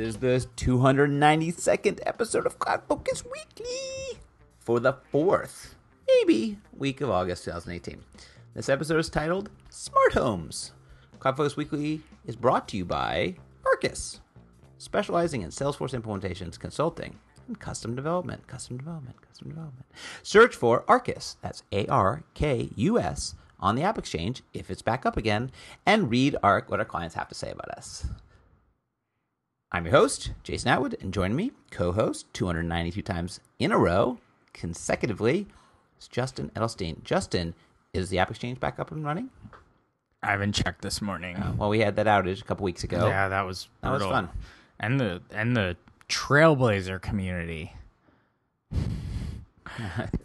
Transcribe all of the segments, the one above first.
is the 292nd episode of CloudFocus Weekly for the 4th, maybe, week of August 2018. This episode is titled Smart Homes. CloudFocus Weekly is brought to you by Arkus, specializing in Salesforce implementations, consulting, and custom development. Search for Arkus, that's A-R-K-U-S, on the App Exchange if it's back up again, and read what our clients have to say about us. I'm your host, Jason Atwood, and joining me, co-host 292 times in a row, consecutively, is Justin Edelstein. Justin, is the App Exchange back up and running? I haven't checked this morning. Well, we had that outage a couple weeks ago. Yeah, that was fun. And the Trailblazer community.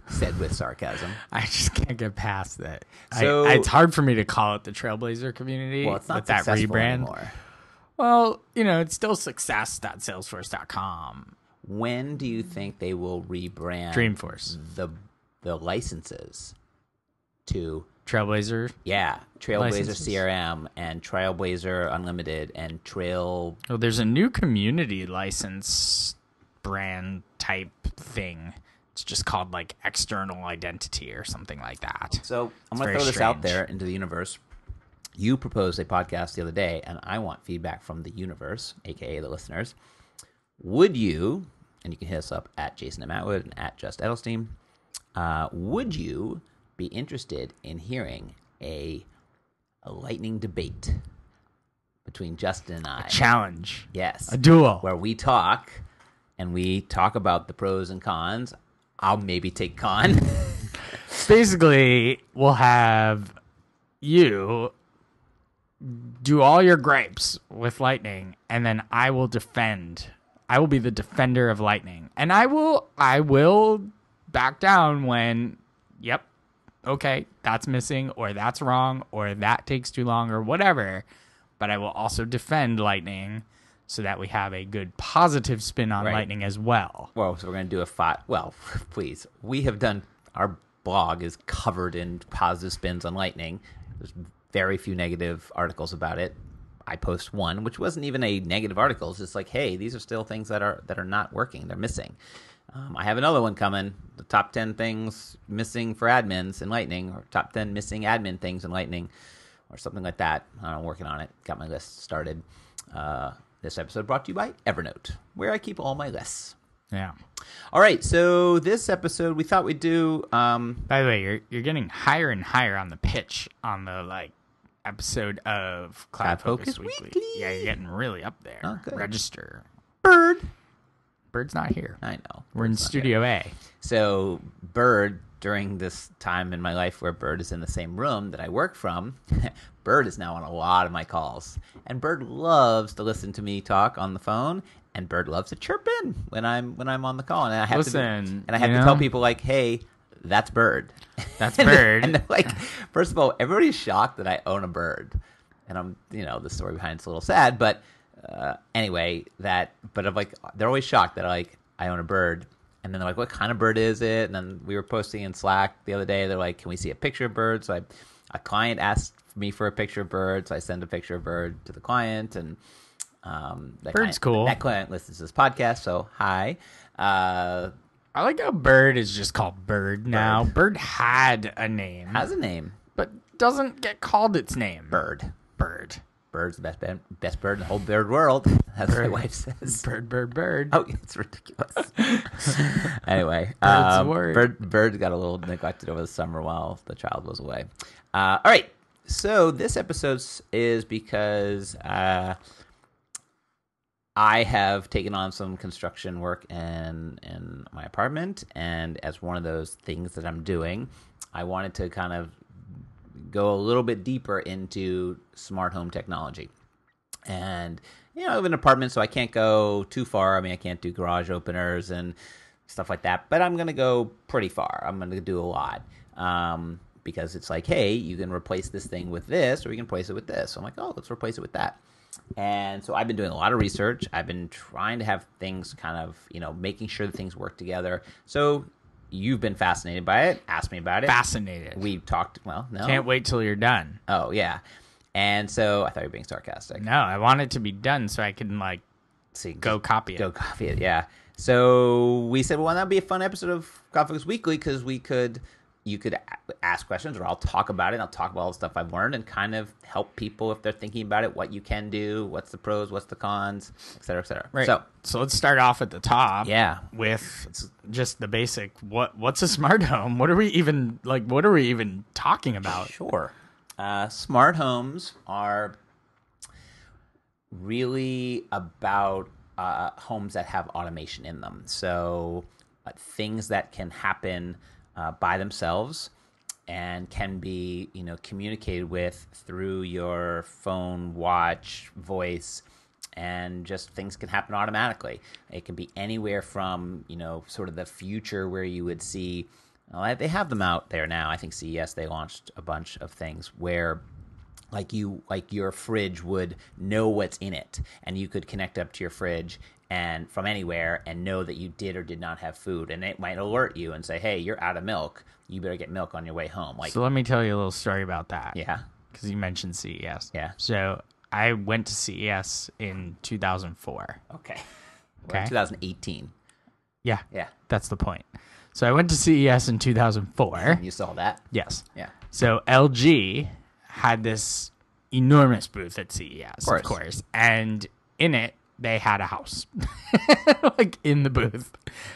Said with sarcasm. I just can't get past that. So it's hard for me to call it the Trailblazer community. Well, it's not with that successful rebrand anymore. Well, it's still success.salesforce.com. When do you think they will rebrand Dreamforce the licenses to Trailblazer? Yeah, Trailblazer licenses? CRM and Trailblazer Unlimited and Well, there's a new community license brand type thing. It's just called like external identity or something like that. So I'm going to throw this out there into the universe. You proposed a podcast the other day, and I want feedback from the universe, a.k.a. the listeners. Would you, and you can hit us up at Jason M. Atwood and at Just Edelstein, would you be interested in hearing a lightning debate between Justin and I? A challenge. Yes. A duel. Where we talk about the pros and cons. I'll maybe take con. Basically, we'll have you do all your gripes with Lightning, and then I will defend. I will be the defender of Lightning, and I will back down when, yep, okay, that's missing, or that's wrong, or that takes too long, or whatever. But I will also defend Lightning so that we have a good positive spin on Lightning as well. Well, so we're going to do a fight. Well, please. We have done, our blog is covered in positive spins on Lightning. There's very few negative articles about it. I post one, which wasn't even a negative article. It's just like, hey, these are still things that are not working. They're missing. I have another one coming. The top 10 things missing for admins in Lightning, or top 10 missing admin things in Lightning, or something like that. I'm working on it. Got my list started. This episode brought to you by Evernote, where I keep all my lists. Yeah. All right, so this episode we thought we'd do. By the way, you're getting higher and higher on the pitch on the episode of CloudFocus Weekly. Yeah, you're getting really up there. Oh, good. Register. Bird's not here. I know. We're in Studio A. So Bird, during this time in my life where Bird is in the same room that I work from, Bird is now on a lot of my calls. And Bird loves to listen to me talk on the phone, and Bird loves to chirp in when I'm on the call. And I have to tell people like, hey, that's Bird. That's Bird. And they're like, first of all, everybody's shocked that I own a bird. And I'm, the story behind it's a little sad, but anyway, but I'm like, they're always shocked that I own a bird. And then they're like, what kind of bird is it? And then we were posting in Slack the other day. They're like, can we see a picture of bird? So a client asked me for a picture of bird. So I send a picture of bird to the client. And Bird's cool. That client listens to this podcast. So hi. I like how Bird is just called Bird now. Bird had a name. Has a name. But doesn't get called its name. Bird. Bird's the best bird in the whole bird world. That's what my wife says. Bird. Oh, it's ridiculous. Anyway, Bird's word. Bird got a little neglected over the summer while the child was away. All right, so this episode is because I have taken on some construction work in my apartment, and as one of those things that I'm doing, I wanted to kind of go a little bit deeper into smart home technology. And, I live in an apartment, so I can't go too far. I mean, I can't do garage openers and stuff like that, but I'm going to go pretty far. I'm going to do a lot because it's like, hey, you can replace this thing with this, or you can replace it with this. So I'm like, oh, let's replace it with that. And so I've been doing a lot of research. I've been trying to have things kind of, making sure that things work together. So you've been fascinated by it. Asked me about it. Fascinated. We talked, well, no. Can't wait till you're done. Oh, yeah. And so I thought you were being sarcastic. No, I want it to be done so I can, see. Go copy it. Go copy it. Yeah. So we said, well, that'd be a fun episode of CloudFocus Weekly because you could ask questions, or I'll talk about it. I'll talk about all the stuff I've learned and kind of help people if they're thinking about it, what you can do, what's the pros, what's the cons, et cetera, et cetera. Right. So let's start off at the top. Yeah. With just the basic. What's a smart home? What are we even talking about? Sure. Smart homes are really about homes that have automation in them. So things that can happen by themselves and can be, communicated with through your phone, watch, voice, and just things can happen automatically. It can be anywhere from, sort of the future where you would see, they have them out there now. I think CES, they launched a bunch of things where like your fridge would know what's in it, and you could connect up to your fridge and from anywhere and know that you did or did not have food, and it might alert you and say, hey, you're out of milk, you better get milk on your way home. So let me tell you a little story about that. Yeah, because you mentioned CES. Yeah. So I went to CES in 2004. Okay. 2018. Yeah, yeah, that's the point. So I went to CES in 2004. You saw that? Yes. Yeah. So LG had this enormous booth at CES, of course, and in it they had a house. Like in the booth,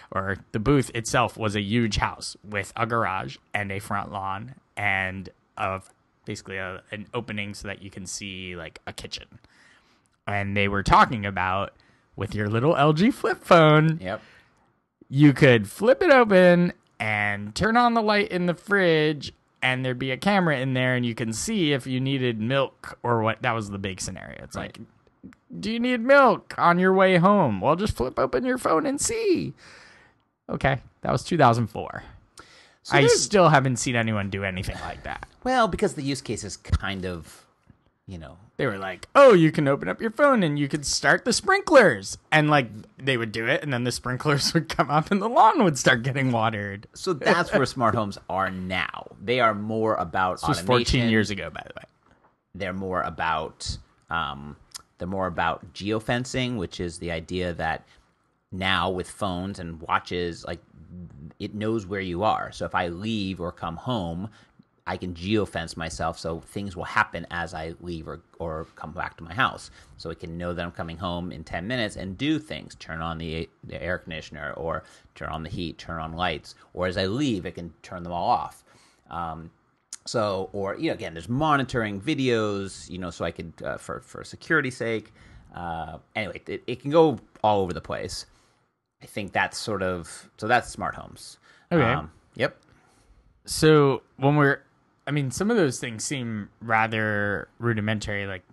or the booth itself was a huge house with a garage and a front lawn and basically an opening so that you can see like a kitchen. And they were talking about, with your little LG flip phone, yep, you could flip it open and turn on the light in the fridge, and there'd be a camera in there, and you can see if you needed milk or what. That was the big scenario. It's like, do you need milk on your way home? Well, just flip open your phone and see. Okay, that was 2004. So I still haven't seen anyone do anything like that. Well, because the use case is kind of, They were like, oh, you can open up your phone and you could start the sprinklers. And like they would do it, and then the sprinklers would come up and the lawn would start getting watered. So that's where smart homes are now. They are more about this was automation. 14 years ago, by the way. They're more about geofencing, which is the idea that now with phones and watches, like it knows where you are. So if I leave or come home, I can geofence myself so things will happen as I leave or come back to my house. So it can know that I'm coming home in 10 minutes and do things, turn on the air conditioner or turn on the heat, turn on lights. Or as I leave, it can turn them all off. Again, there's monitoring videos, so I could, for security's sake. Anyway, it can go all over the place. I think that's that's smart homes. Okay. Yep. So some of those things seem rather rudimentary, like,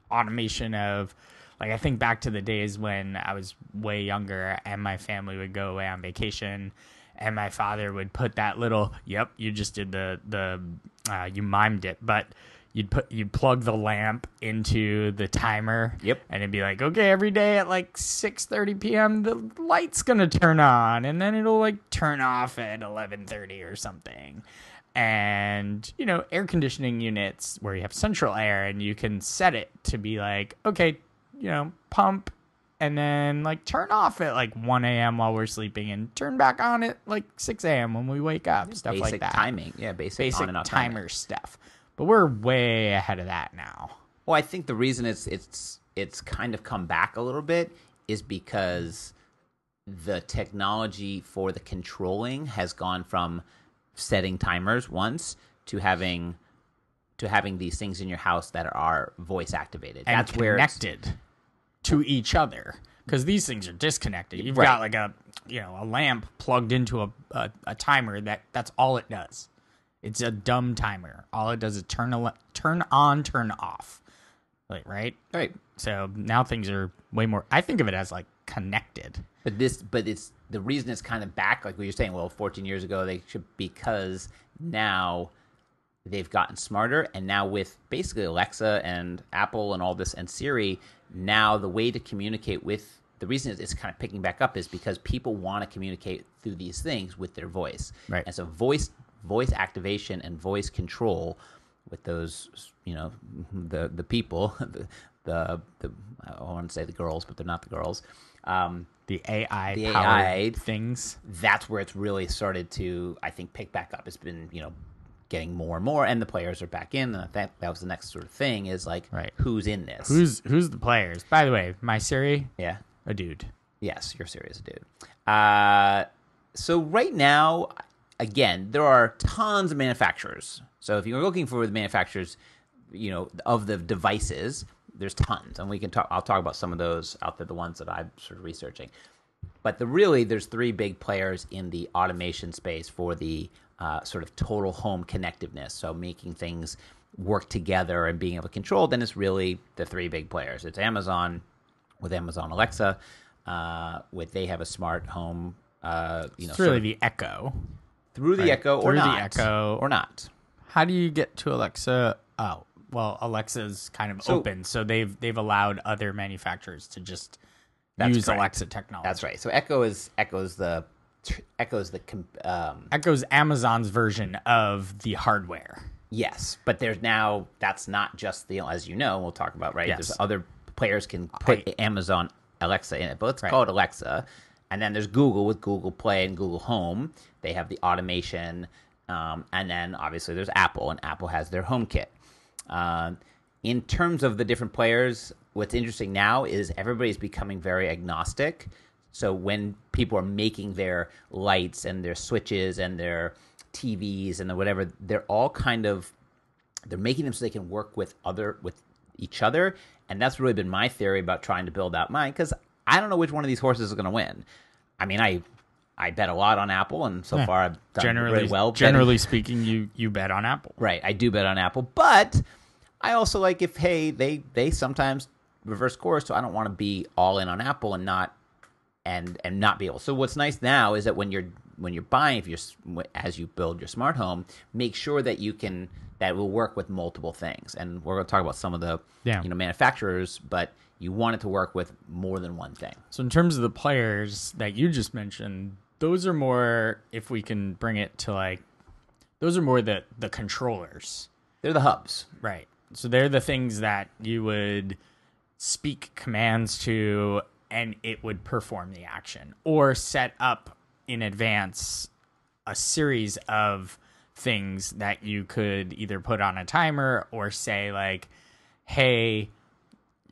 automation of, like, I think back to the days when I was way younger and my family would go away on vacation and my father would put that little, yep, you just did you mimed it, but you'd plug the lamp into the timer. Yep. And it'd be like, okay, every day at like 6:30 p.m. the light's gonna turn on, and then it'll like turn off at 11:30 or something. And air conditioning units where you have central air, and you can set it to be like, okay, pump, and then like turn off at like 1 a.m. while we're sleeping, and turn back on at like 6 a.m. when we wake up. Stuff like that. Basic timing. Yeah, basic on and off timer timing. Stuff. But we're way ahead of that now. Well, I think the reason it's kind of come back a little bit is because the technology for the controlling has gone from setting timers once to having these things in your house that are voice activated. And that's connected to each other, because these things are disconnected. You've got like a lamp plugged into a timer that's all it does. It's a dumb timer. All it does is turn on, turn off. Like, right? Right. So now things are way more, I think of it as like connected. But it's the reason it's kind of back, like what you're saying, well, 14 years ago because now they've gotten smarter, and now with basically Alexa and Apple and all this and Siri, now the way to communicate with, the reason it's kind of picking back up is because people want to communicate through these things with their voice. Right. And so voice activation and voice control with those, the people, I want to say the girls, but they're not the girls. The AI The powered AI things. That's where it's really started to, I think, pick back up. It's been, getting more and more, and the players are back in. And I think that was the next sort of thing is like, Right. who's in this? Who's the players? By the way, my Siri, Yeah. a dude. Yes, you're serious, dude. So right now, again, there are tons of manufacturers. So if you're looking for the manufacturers, of the devices, there's tons, and I'll talk about some of those out there, the ones that I'm sort of researching. But there's three big players in the automation space for the sort of total home connectiveness. So making things work together and being able to control. Then it's really the three big players. It's Amazon with Amazon Alexa. They have a smart home. It's really the Echo. Through the Right. Echo Through or the not. Echo. Or not. How do you get to Alexa? Oh, well, Alexa's kind of open, so they've allowed other manufacturers to just use correct. Alexa technology. That's right. So Echo's Amazon's version of the hardware. yes, but that's not just as we'll talk about, right? Yes. There's other players can put Amazon Alexa in it, but let's call it Alexa. And then there's Google with Google Play and Google Home. They have the automation. And then obviously there's Apple, and Apple has their HomeKit. In terms of the different players, what's interesting now is everybody's becoming very agnostic. So when people are making their lights and their switches and their TVs and whatever, they're all they're making them so they can work with each other. And that's really been my theory about trying to build out mine, because I don't know which one of these horses is going to win. I mean, I bet a lot on Apple, and so far I've done really well. Generally speaking, you bet on Apple. Right, I do bet on Apple, but I also like they sometimes reverse course, so I don't want to be all in on Apple and not be able. So what's nice now is that when you're buying, as you build your smart home, make sure that that will work with multiple things. And we're going to talk about some of the manufacturers, but you want it to work with more than one thing. So in terms of the players that you just mentioned, those are more, if we can bring it to those are more the controllers. They're the hubs. Right. So they're the things that you would speak commands to and it would perform the action, or set up in advance a series of things that you could either put on a timer or say hey,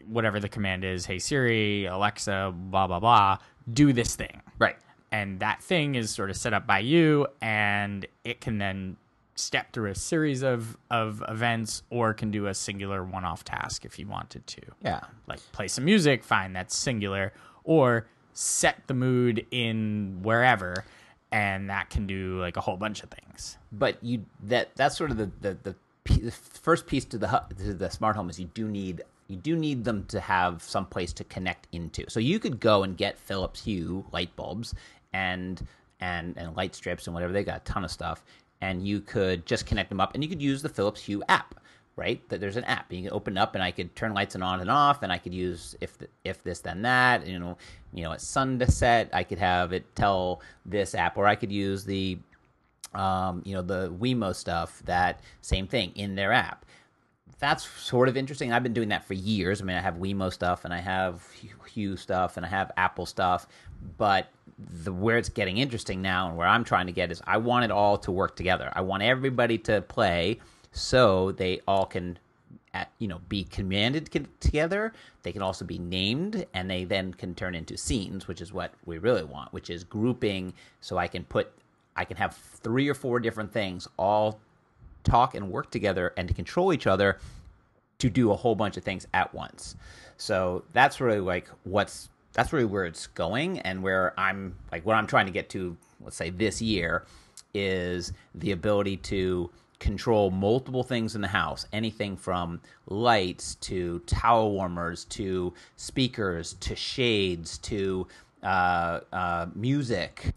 whatever the command is, hey Siri, Alexa, blah, blah, blah, do this thing. Right. And that thing is sort of set up by you, and it can then step through a series of events, or can do a singular one-off task if you wanted to. Yeah. Like play some music, fine, that's singular. Or set the mood in wherever, and that can do a whole bunch of things. But that's sort of the first piece to the smart home is you do need them to have some place to connect into. So you could go and get Philips Hue light bulbs and light strips and whatever. They got a ton of stuff, and you could just connect them up, and you could use the Philips Hue app, right? That there's an app. You can open it up, and I could turn lights on and off, and I could use if this then that. It's sun to set. I could have it tell this app, or I could use the Wemo stuff. That same thing in their app. That's sort of interesting. I've been doing that for years. I mean, I have Wemo stuff, and I have Hue stuff, and I have Apple stuff. But where it's getting interesting now, and where I'm trying to get, is I want it all to work together. I want everybody to play, so they all can, be commanded together. They can also be named, and they then can turn into scenes, which is what we really want, which is grouping. So I can have 3 or 4 different things all talk and work together and to control each other to do a whole bunch of things at once. So that's really that's really where it's going, and where I'm what I'm trying to get to, let's say this year, is the ability to control multiple things in the house, anything from lights to towel warmers to speakers to shades to music,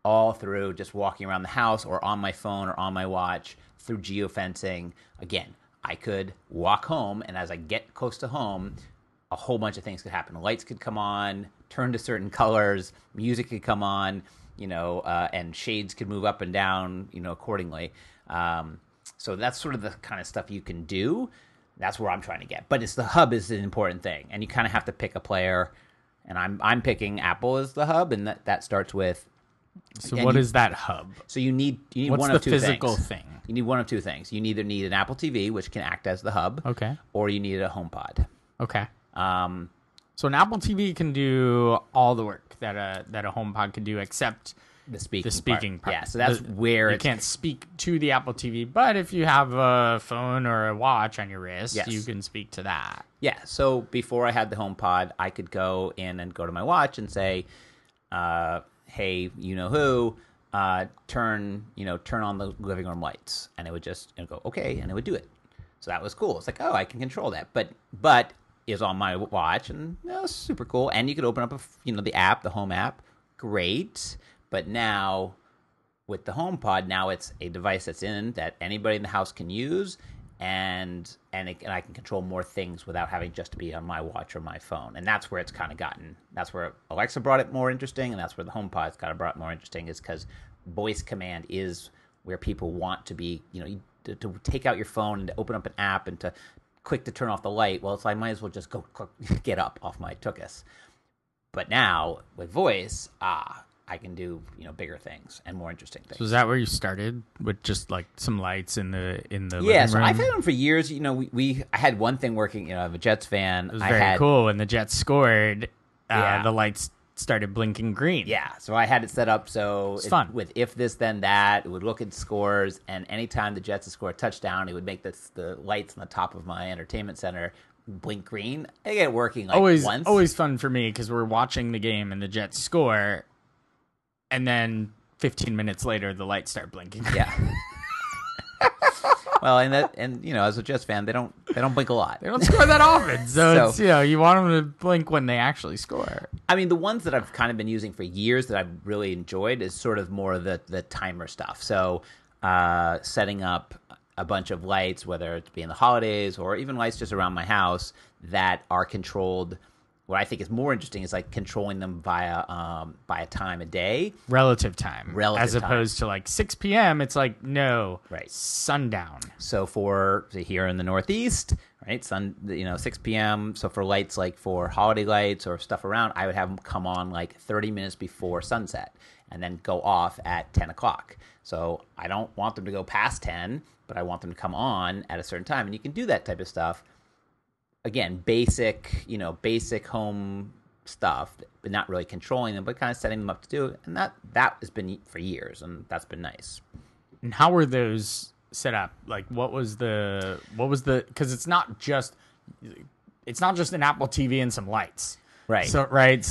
all through just walking around the house or on my phone or on my watch through geofencing. Again, I could walk home, and as I get close to home, a whole bunch of things could happen. Lights could come on, turn to certain colors, music could come on, and shades could move up and down, accordingly. So that's sort of the kind of stuff you can do. That's where I'm trying to get. But it's the hub is the important thing, and you kind of have to pick a player. And I'm picking Apple as the hub, and that starts with. So what is that hub? So you need What's one the of two physical things. thing? You need one of two things. You either need an Apple TV, which can act as the hub, Okay. or you need a HomePod. Okay. So an Apple TV can do all the work that a HomePod can do, except the speaking part. Yeah, so that's where you can't speak to the Apple TV, but if you have a phone or a watch on your wrist, Yes. you can speak to that. Yeah, so before I had the HomePod, I could go in and go to my watch and say, "Hey, you know who? Turn on the living room lights," and it would just go okay, and it would do it. So that was cool. It's like, oh, I can control that, but is on my watch, and super cool. And you could open up the app, the Home app, great. But now with the HomePod, now it's a device that's in that anybody in the house can use, and I can control more things without having just to be on my watch or my phone. And that's where it's kind of gotten. That's where Alexa brought it more interesting, and that's where the HomePod's kind of brought it more interesting, is because voice command is where people want to be. To take out your phone and to open up an app and to quick to turn off the light. Well, it's like I might as well just go get up off my tuchus. But now with voice, I can do bigger things and more interesting things. So is that where you started, with just like some lights in the living so room? I've had them for years. I had one thing working. I'm a Jets fan. It was very cool when the Jets scored. Yeah. The lights started blinking green. Yeah, so I had it set up so it's fun. With if this then that, it would look at scores, and anytime the Jets would score a touchdown, it would make the lights on the top of my entertainment center blink green. I get it working once. Always fun for me because we're watching the game and the Jets score, and then 15 minutes later the lights start blinking. Yeah. Well, and as a Jets fan, they don't blink a lot. They don't score that often, so it's you want them to blink when they actually score. I mean, the ones that I've kind of been using for years that I've really enjoyed is sort of more of the timer stuff. So setting up a bunch of lights, whether it be in the holidays or even lights just around my house that are controlled. What I think is more interesting is like controlling them via time of day. Relative time. As opposed to like 6 p.m., it's like, no, right, sundown. So for here in the Northeast, right, 6 p.m., so for lights like for holiday lights or stuff around, I would have them come on like 30 minutes before sunset and then go off at 10 o'clock. So I don't want them to go past 10, but I want them to come on at a certain time. And you can do that type of stuff. Again, basic home stuff, but not really controlling them, but kind of setting them up to do it. And that has been for years, and that's been nice. And how were those set up? Like, what was the? Because it's not just an Apple TV and some lights, right? So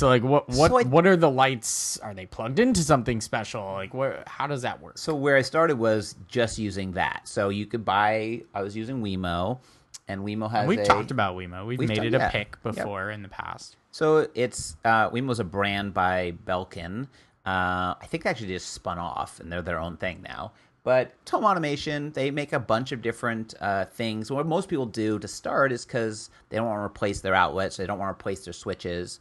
like, what are the lights? Are they plugged into something special? Like, how does that work? So where I started was just using that. So you could buy. I was using Wemo. And Wemo has We've talked about Wemo. We've made it a pick before in the past. So it's Wemo's a brand by Belkin. I think they actually just spun off, and they're their own thing now. But home automation, they make a bunch of different things. What most people do to start is because they don't want to replace their outlets. They don't want to replace their switches.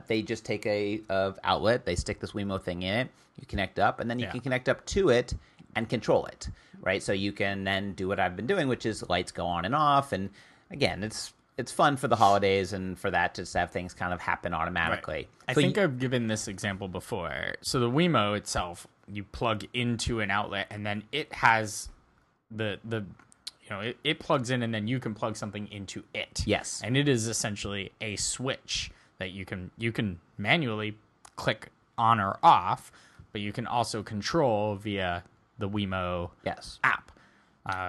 They just take a outlet. They stick this Wemo thing in it. You connect up, and then you can connect up to it and control it, right? So you can then do what I've been doing, which is lights go on and off. And again, it's fun for the holidays and for that to have things kind of happen automatically. Right. I think I've given this example before. So the Wemo itself, you plug into an outlet, and then it has it plugs in, and then you can plug something into it. Yes. And it is essentially a switch that you can manually click on or off, but you can also control via the Wemo app.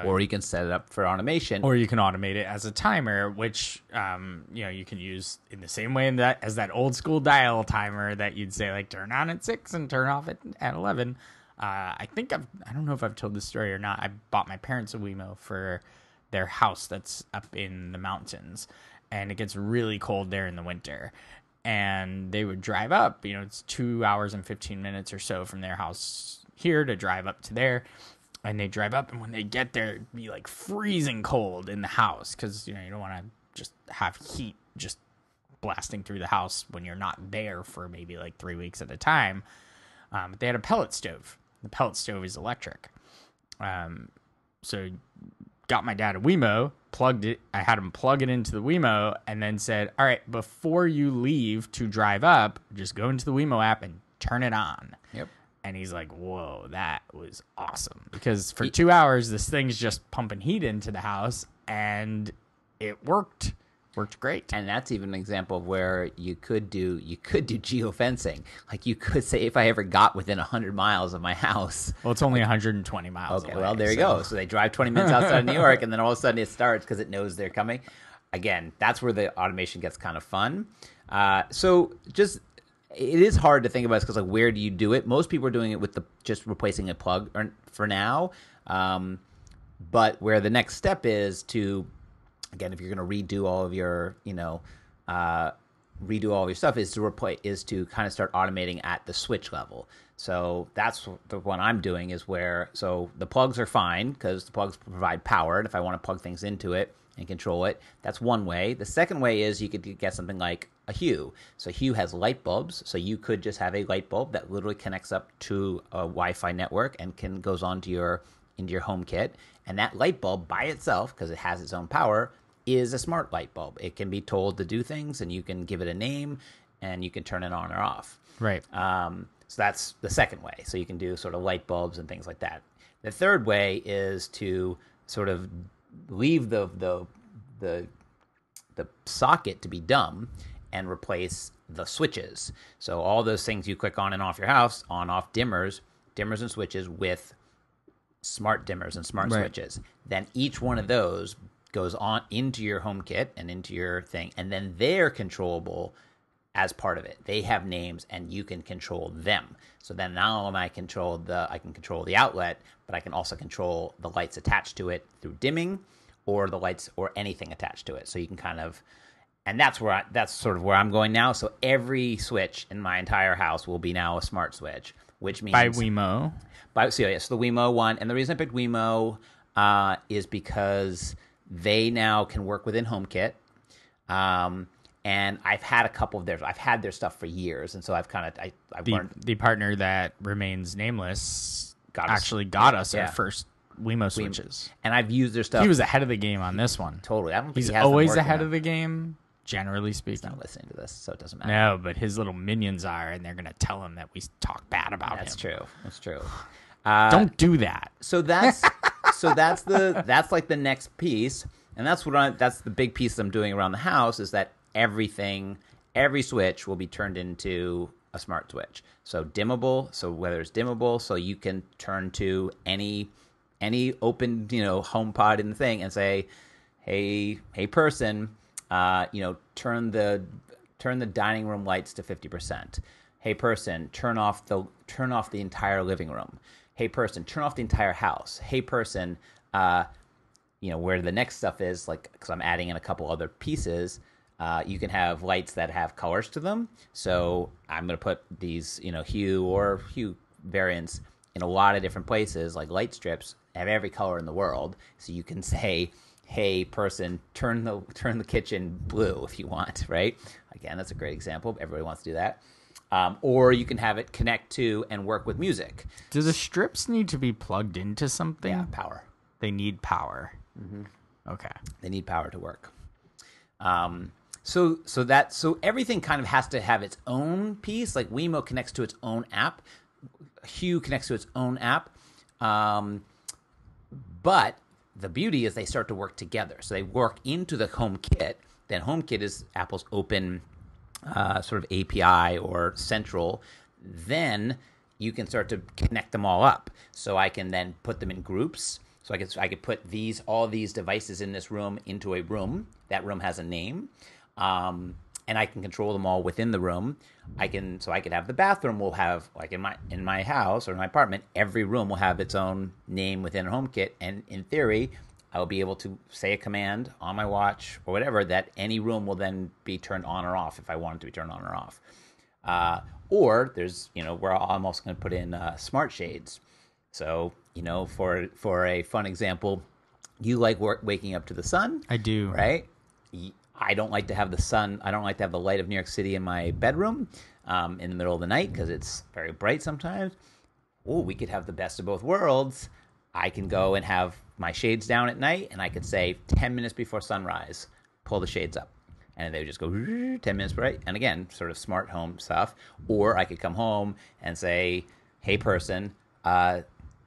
Or you can set it up for automation. Or you can automate it as a timer, which you can use in the same way as that old school dial timer that you'd say like turn on at 6 and turn off at 11. I don't know if I've told this story or not. I bought my parents a Wemo for their house that's up in the mountains, and it gets really cold there in the winter. And they would drive up, it's 2 hours and 15 minutes or so from their house here to drive up to there. And they drive up, and when they get there, it'd be like freezing cold in the house because, you don't want to just have heat just blasting through the house when you're not there for maybe like 3 weeks at a time. But they had a pellet stove. The pellet stove is electric. So got my dad a Wemo, I had him plug it into the Wemo, and then said, all right, before you leave to drive up, just go into the Wemo app and turn it on. Yep. And he's like, whoa, that was awesome. Because for 2 hours, this thing's just pumping heat into the house, and it worked. Worked great. And that's even an example of where you could do geofencing. Like you could say, if I ever got within 100 miles of my house. Well, it's only 120 miles Okay, away. well, there you go. So they drive 20 minutes outside of New York, and then all of a sudden it starts because it knows they're coming. Again, that's where the automation gets kind of fun. It is hard to think about because like where do you do it? Most people are doing it with just replacing a plug for now. But where the next step is to, again, if you're going to redo all of your, stuff, is to kind of start automating at the switch level. So that's the one I'm doing is so the plugs are fine because the plugs provide power. And if I want to plug things into it and control it, that's one way. The second way is you could get something like a Hue. So Hue has light bulbs. So you could just have a light bulb that literally connects up to a Wi-Fi network and goes onto into your HomeKit. And that light bulb by itself, because it has its own power, is a smart light bulb. It can be told to do things, and you can give it a name, and you can turn it on or off. Right. So that's the second way. So you can do sort of light bulbs and things like that. The third way is to sort of leave the socket to be dumb and replace the switches. So all those things you click on and off your house, on, off dimmers and switches with smart dimmers and smart switches. Then each one of those goes on into your HomeKit and into your thing, and then they're controllable as part of it. They have names, and you can control them. So then not only I can control the outlet, but I can also control the lights attached to it through dimming, or the lights or anything attached to it. So you can kind of, and that's sort of where I'm going now. So every switch in my entire house will be now a smart switch, which means by Wemo. So the Wemo one, and the reason I picked Wemo is because they now can work within HomeKit, and I've had a couple of theirs. I've had their stuff for years, and so I've kind of I've learned. The partner that remains nameless got us our first Wemo switches, and I've used their stuff. He was ahead of the game on this one. Totally, I don't think he's he has always ahead of the game. Generally speaking, he's not listening to this, so it doesn't matter. No, but his little minions are, and they're going to tell him that we talk bad about him. That's true. Don't do that. So that's like the next piece, and that's the big piece I'm doing around the house is that every switch will be turned into a smart switch. So dimmable. So whether it's dimmable, so you can turn to any open HomePod in the thing and say, hey person, turn the dining room lights to 50%. Hey person, turn off the entire living room. Hey person, turn off the entire house. Hey person, where the next stuff is, like, because I'm adding in a couple other pieces, you can have lights that have colors to them. So I'm going to put these, hue variants in a lot of different places, like light strips have every color in the world. So you can say, hey person, turn the kitchen blue if you want, right? Again, that's a great example. Everybody wants to do that. Or you can have it connect to and work with music. Do the strips need to be plugged into something? Yeah, power. They need power. Mm-hmm. Okay. They need power to work. So everything kind of has to have its own piece. Like Wemo connects to its own app. Hue connects to its own app. But the beauty is they start to work together. So they work into the HomeKit. Then HomeKit is Apple's open sort of API or central. Then you can start to connect them all up. So I can then put them in groups. So I could put all these devices in this room into a room. That room has a name. And I can control them all within the room. I could have the bathroom will have, like in my house or in my apartment, every room will have its own name within HomeKit. And in theory, I will be able to say a command on my watch or whatever that any room will then be turned on or off if I want it to be turned on or off. Or there's, where I'm also going to put in smart shades. So, for a fun example, you like waking up to the sun. I do. Right? I don't like to have the sun. I don't like to have the light of New York City in my bedroom in the middle of the night because it's very bright sometimes. Oh, we could have the best of both worlds. I can go and have my shades down at night, and I could say 10 minutes before sunrise, pull the shades up. And they would just go 10 minutes, right? And again, sort of smart home stuff. Or I could come home and say, hey, person,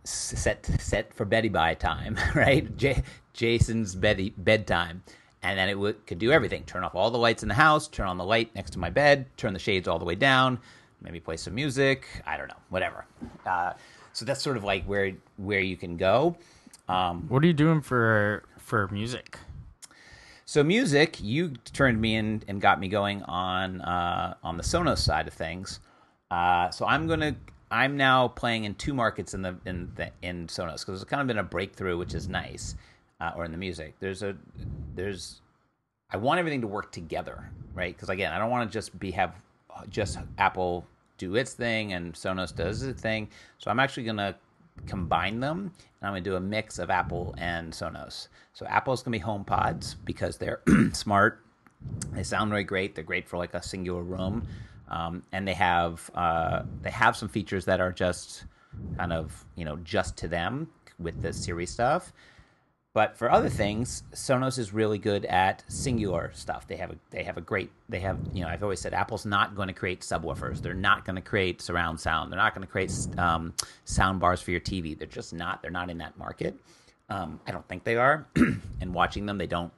set for beddy by time, right? Jason's bedtime. And then it could do everything. Turn off all the lights in the house, turn on the light next to my bed, turn the shades all the way down, maybe play some music. I don't know, whatever. So that's sort of like where you can go. What are you doing for music? So music, you turned me in and got me going on the Sonos side of things. So I'm now playing in 2 markets in Sonos because it's kind of been a breakthrough, which is nice. Or in the music, I want everything to work together, right? Because again, I don't want to have just Apple do its thing and Sonos does its thing. So I'm actually going to combine them, and I'm going to do a mix of Apple and Sonos. So Apple's going to be HomePods because they're smart. They sound really great. They're great for like a singular room, and they have some features that are just kind of just to them with the Siri stuff. But for other things, Sonos is really good at singular stuff. I've always said Apple's not going to create subwoofers. They're not going to create surround sound. They're not going to create sound bars for your TV. They're just not. They're not in that market. I don't think they are. And watching them, even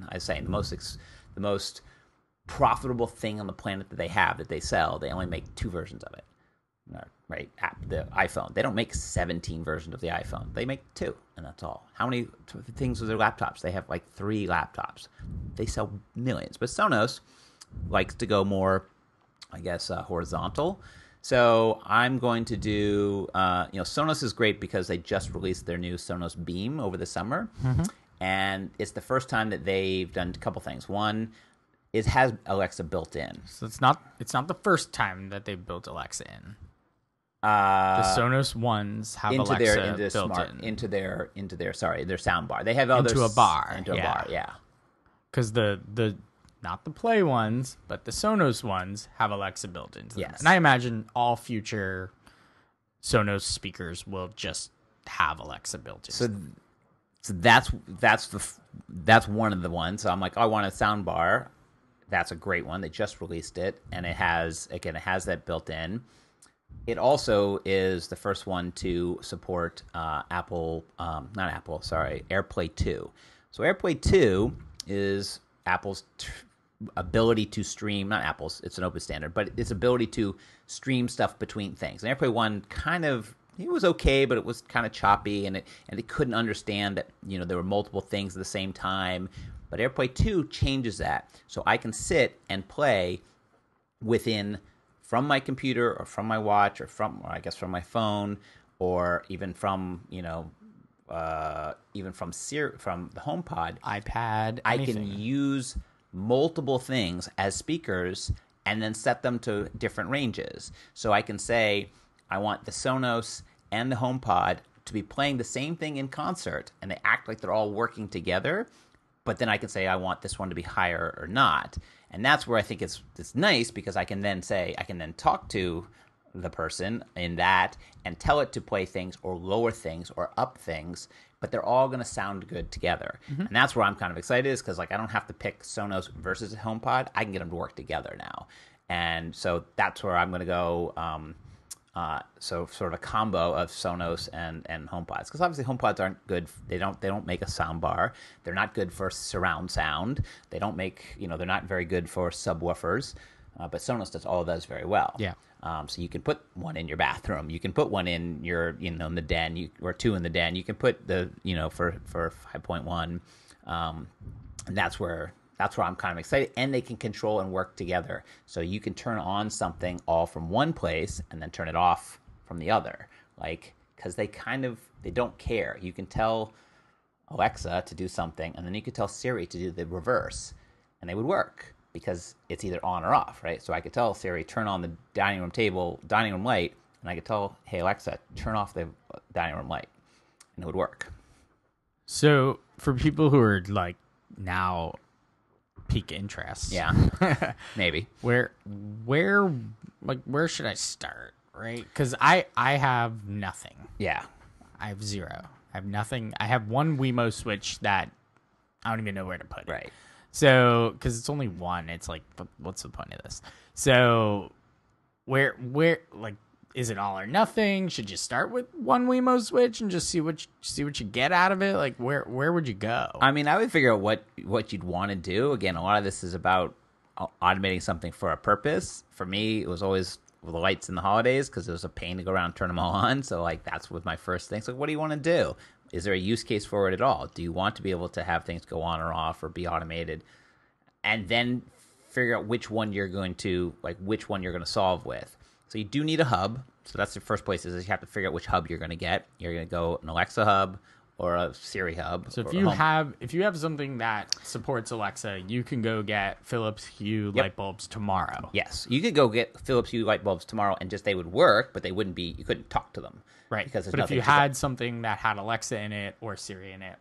I was saying the most profitable thing on the planet that they sell, they only make 2 versions of it. Right, the iPhone. They don't make 17 versions of the iPhone. They make 2, and that's all. How many things with their laptops? They have like 3 laptops. They sell millions. But Sonos likes to go more, I guess, horizontal. So I'm going to do, Sonos is great because they just released their new Sonos Beam over the summer. Mm-hmm. And it's the first time that they've done a couple things. One, it has Alexa built in. So it's not the first time that they built Alexa in. The Sonos ones have Alexa built into their sound bar. They have others into a bar, yeah. Because the not the Play ones, but the Sonos ones have Alexa built into them. Yes. And I imagine all future Sonos speakers will just have Alexa built in. So that's one of the ones. So I'm like, I want a sound bar. That's a great one. They just released it, and it has that built in. It also is the first one to support AirPlay 2. So AirPlay 2 is Apple's ability to stream, not Apple's, it's an open standard, but its ability to stream stuff between things. And AirPlay 1 it was okay, but it was kind of choppy, and it couldn't understand that there were multiple things at the same time. But AirPlay 2 changes that. So I can sit and play from my computer or from my watch or from my phone, or even from from the HomePod, iPad, I can use multiple things as speakers and then set them to different ranges. So I can say I want the Sonos and the HomePod to be playing the same thing in concert, and they act like they're all working together. But then I can say I want this one to be higher or not. And that's where I think it's nice, because I can then talk to the person in that and tell it to play things or lower things or up things, but they're all going to sound good together. Mm-hmm. And that's where I'm kind of excited, is because I don't have to pick Sonos versus HomePod. I can get them to work together now. And so that's where I'm going to go. So sort of a combo of Sonos and HomePods, because obviously HomePods aren't good. They don't make a sound bar. They're not good for surround sound. They don't make they're not very good for subwoofers. But Sonos does very well. Yeah. So you can put one in your bathroom. You can put one in your in the den. Or 2 in the den. You can put the for 5.1. And that's where I'm kind of excited. And they can control and work together. So you can turn on something all from one place and then turn it off from the other. Because they don't care. You can tell Alexa to do something, and then you could tell Siri to do the reverse, and they would work, because it's either on or off, right? So I could tell Siri, turn on the dining room light, and I could tell, hey, Alexa, turn off the dining room light, and it would work. So for people who are now peak interest, yeah, maybe where should I start, right? Because I have nothing. Yeah, I have 0, I have nothing. I have one Wemo Switch that I don't even know where to put it. Right. So, because it's only one, it's like, what's the point of this? So, where, like, is it all or nothing? Should you start with one Wemo Switch and just see what you get out of it? Like, where would you go? I mean, I would figure out what you'd want to do. Again, a lot of this is about automating something for a purpose. For me, it was always the lights in the holidays because it was a pain to go around and turn them all on. So, like, that's was my first thing. So, what do you want to do? Is there a use case for it at all? Do you want to be able to have things go on or off or be automated? And then figure out which one you're going to solve with. So you do need a hub. So that's the first place is you have to figure out which hub you're going to get. You're going to go an Alexa hub or a Siri hub. So if you have something that supports Alexa, you can go get Philips Hue light bulbs tomorrow. Yes, you could go get Philips Hue light bulbs tomorrow, and just they would work, but you couldn't talk to them. Right. Because but if you had something that had Alexa in it or Siri in it,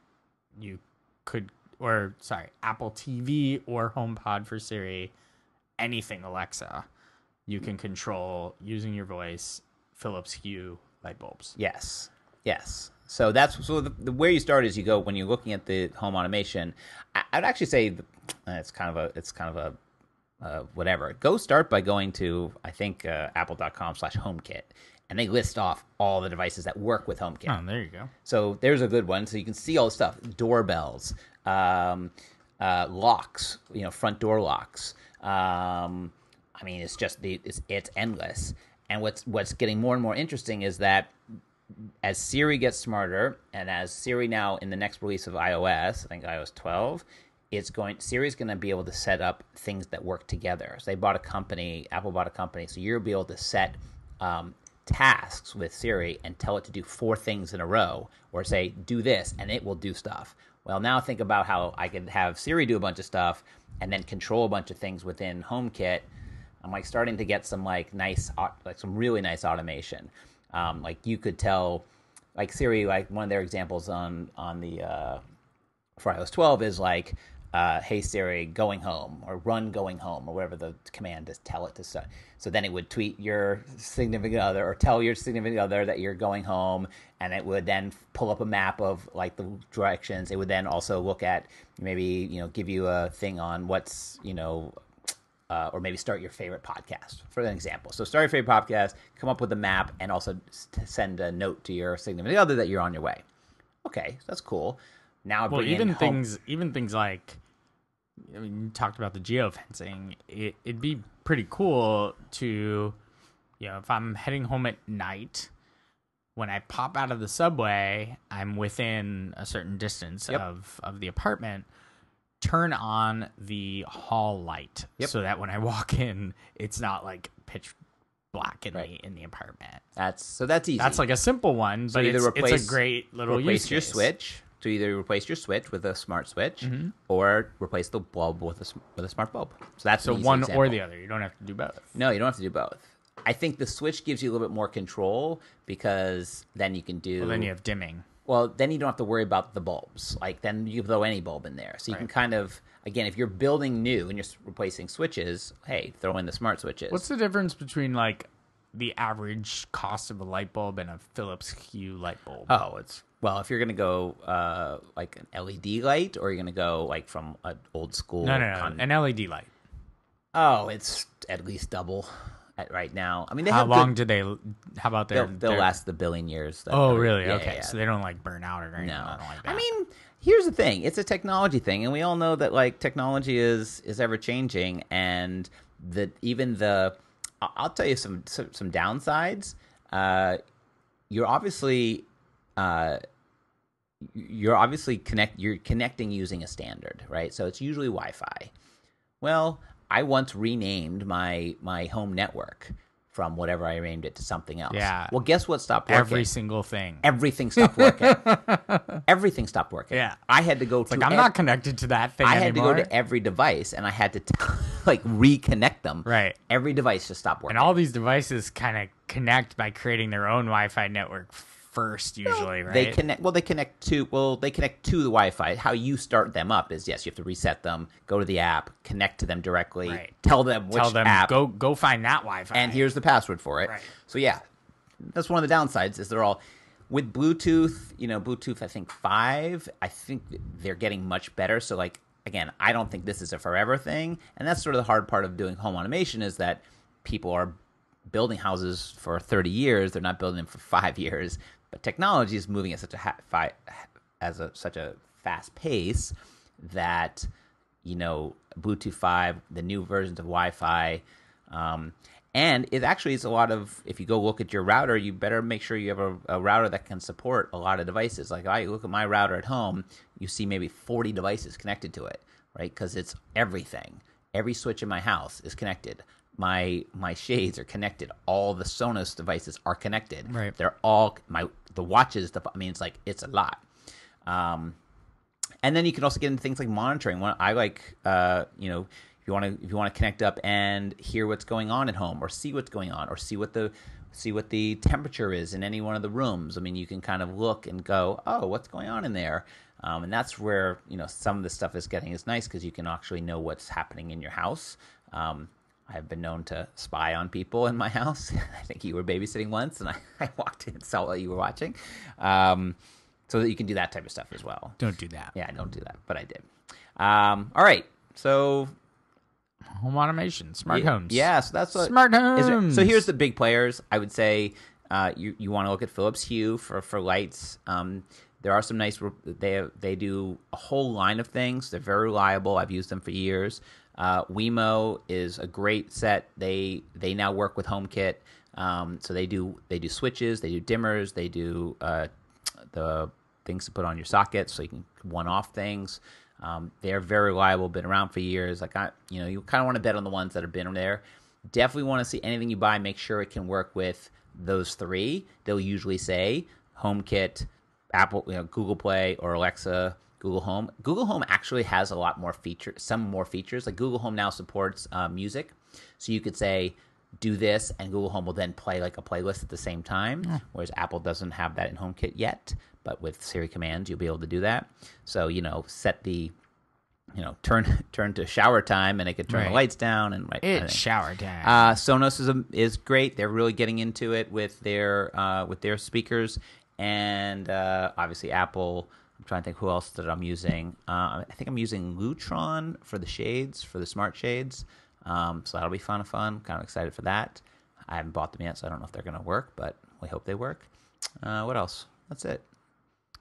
you could, Apple TV or HomePod for Siri, anything Alexa, you can control using your voice Philips Hue light bulbs. Yes. So that's the where you start is you go when you're looking at the home automation. I'd actually say it's kind of a whatever. Go start by going to I think apple.com/HomeKit. And they list off all the devices that work with HomeKit. Oh, there you go. So there's a good one. So you can see all the stuff: doorbells, locks, front door locks. I mean, it's just it's endless. And what's getting more and more interesting is that as Siri gets smarter, and as Siri now in the next release of iOS, I think iOS 12, Siri's going to be able to set up things that work together. So Apple bought a company, so you'll be able to set tasks with Siri and tell it to do 4 things in a row, or say do this and it will do stuff. Well, now think about how I could have Siri do a bunch of stuff and then control a bunch of things within HomeKit. I'm like starting to get some some really nice automation. Like you could tell, like Siri, like one of their examples on the for iOS 12 is like, hey Siri, going home, or run going home, or whatever the command is, tell it to say. So then it would tweet your significant other or tell your significant other that you're going home, and it would then pull up a map of like the directions. It would then also look at maybe, give you a thing on what's, or maybe start your favorite podcast, for an example. So start your favorite podcast, come up with a map, and also send a note to your significant other that you're on your way. Okay, that's cool. Now, even things like, you talked about the geofencing. It'd be pretty cool to, if I'm heading home at night, when I pop out of the subway, I'm within a certain distance of the apartment. Turn on the hall light so that when I walk in, it's not like pitch black in the apartment. That's easy. That's like a simple one, but it's a great little use case. To either replace your switch with a smart switch, or replace the bulb with a smart bulb. So that's one example. or the other. You don't have to do both. No, you don't have to do both. I think the switch gives you a little bit more control because then you can do. Well, then you have dimming. Well, then you don't have to worry about the bulbs. Like then you can throw any bulb in there, so you can kind of, again, if you're building new and you're replacing switches, hey, throw in the smart switches. What's the difference between like the average cost of a light bulb and a Philips Hue light bulb? Oh, if you're going to go like an LED light, or you're going to go like from an old school... No, an LED light. Oh, it's at least double right now. I mean, how about they'll last the billion years. Really? Yeah, okay. Yeah. So they don't like burn out or anything like that. I mean, here's the thing. It's a technology thing, and we all know that like technology is ever changing, and I'll tell you some downsides. You're connecting using a standard, right? So it's usually Wi-Fi. Well, I once renamed my home network from whatever I named it to something else. Yeah. Well, guess what stopped working? Every single thing. Everything stopped working. Everything stopped working. Yeah. I had to go I'm not connected to that thing anymore. I had to go to every device, and I had to reconnect them. Right. Every device just stopped working. And all these devices kind of connect by creating their own Wi-Fi network first, usually, right? They connect to the Wi-Fi. How you start them up is, yes, you have to reset them, go to the app, connect to them directly, tell them app. Go find that Wi-Fi. And here's the password for it. Right. So yeah, that's one of the downsides is they're all with Bluetooth, Bluetooth, I think 5, I think they're getting much better. So like, again, I don't think this is a forever thing. And that's sort of the hard part of doing home automation is that people are building houses for 30 years. They're not building them for 5 years. But technology is moving at such such a fast pace that, Bluetooth 5, the new versions of Wi-Fi, and it actually is a lot of, if you go look at your router, you better make sure you have a router that can support a lot of devices. Like I look at my router at home, you see maybe 40 devices connected to it, right? Because it's everything. Every switch in my house is connected. My shades are connected. All the Sonos devices are connected. Right. They're all, the watches, it's a lot. And then you can also get into things like monitoring. I like, if you want to connect up and hear what's going on at home, or see what's going on, or see what the temperature is in any one of the rooms. I mean, you can kind of look and go, oh, what's going on in there? And that's where some of the stuff is nice because you can actually know what's happening in your house. I've been known to spy on people in my house. I think you were babysitting once, and I walked in and saw what you were watching. So that you can do that type of stuff as well. Don't do that. Yeah, don't do that, but I did. All right, so home automation, smart homes. Yeah, so that's what smart homes. So here's the big players. I would say you want to look at Philips Hue for lights. There are some nice. They do a whole line of things. They're very reliable. I've used them for years. Wemo is a great set. They now work with HomeKit. So they do switches. They do dimmers. They do the things to put on your sockets so you can one-off things. They're very reliable, been around for years. Like you kind of want to bet on the ones that have been there. Definitely want to see anything you buy, make sure it can work with those 3. They'll usually say HomeKit, Apple, Google Play, or Alexa, Google Home. Google Home actually has a lot more features, some more features. Like Google Home now supports music, so you could say, do this, and Google Home will then play like a playlist at the same time, whereas Apple doesn't have that in HomeKit yet, but with Siri commands, you'll be able to do that. So, set the, turn to shower time, and it could turn the lights down. And it's shower time. Sonos is great. They're really getting into it with their speakers, and obviously Apple. I'm trying to think who else that I'm using. I think I'm using Lutron for the shades, for the smart shades. So that'll be fun. Kind of excited for that. I haven't bought them yet, so I don't know if they're going to work, but we hope they work. What else? That's it.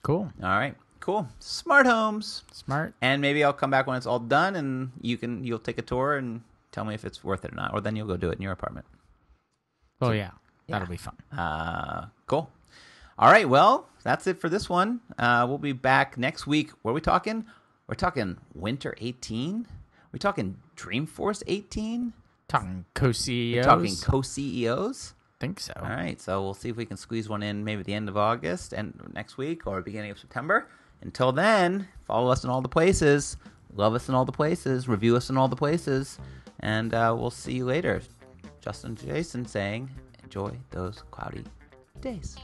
Cool. All right. Cool. Smart homes. Smart. And maybe I'll come back when it's all done, and you'll take a tour and tell me if it's worth it or not, or then you'll go do it in your apartment. Oh, yeah. That'll be fun. Cool. All right. Well, that's it for this one. We'll be back next week. What are we talking? We're talking Winter 18. We're talking Dreamforce 18. Talking co-CEOs. We're talking co-CEOs. Think so. All right. So we'll see if we can squeeze one in maybe at the end of August and next week or beginning of September. Until then, follow us in all the places. Love us in all the places. Review us in all the places. And we'll see you later. Justin and Jason saying, enjoy those cloudy days.